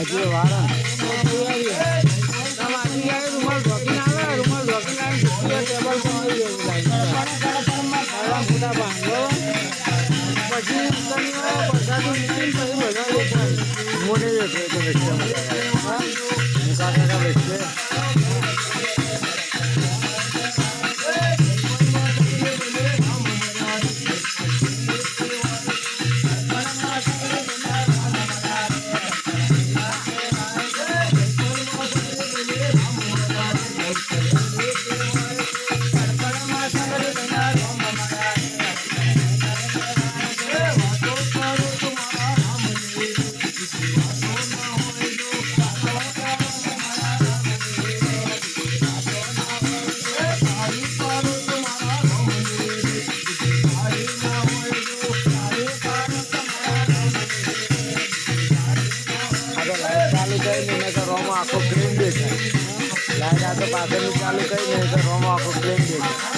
હજી વાળા રૂમાલ ઢોકીને આવે રૂમાલ ઢોકીને આવે ટેબલ મોટા બાંધો પછી મોટે ચાલુ કરીને રોમો આખો પ્લેન દેખાય લાઈન આ તો પાછળનું ચાલુ કરીને રોમો આખો પ્લેન દેખાય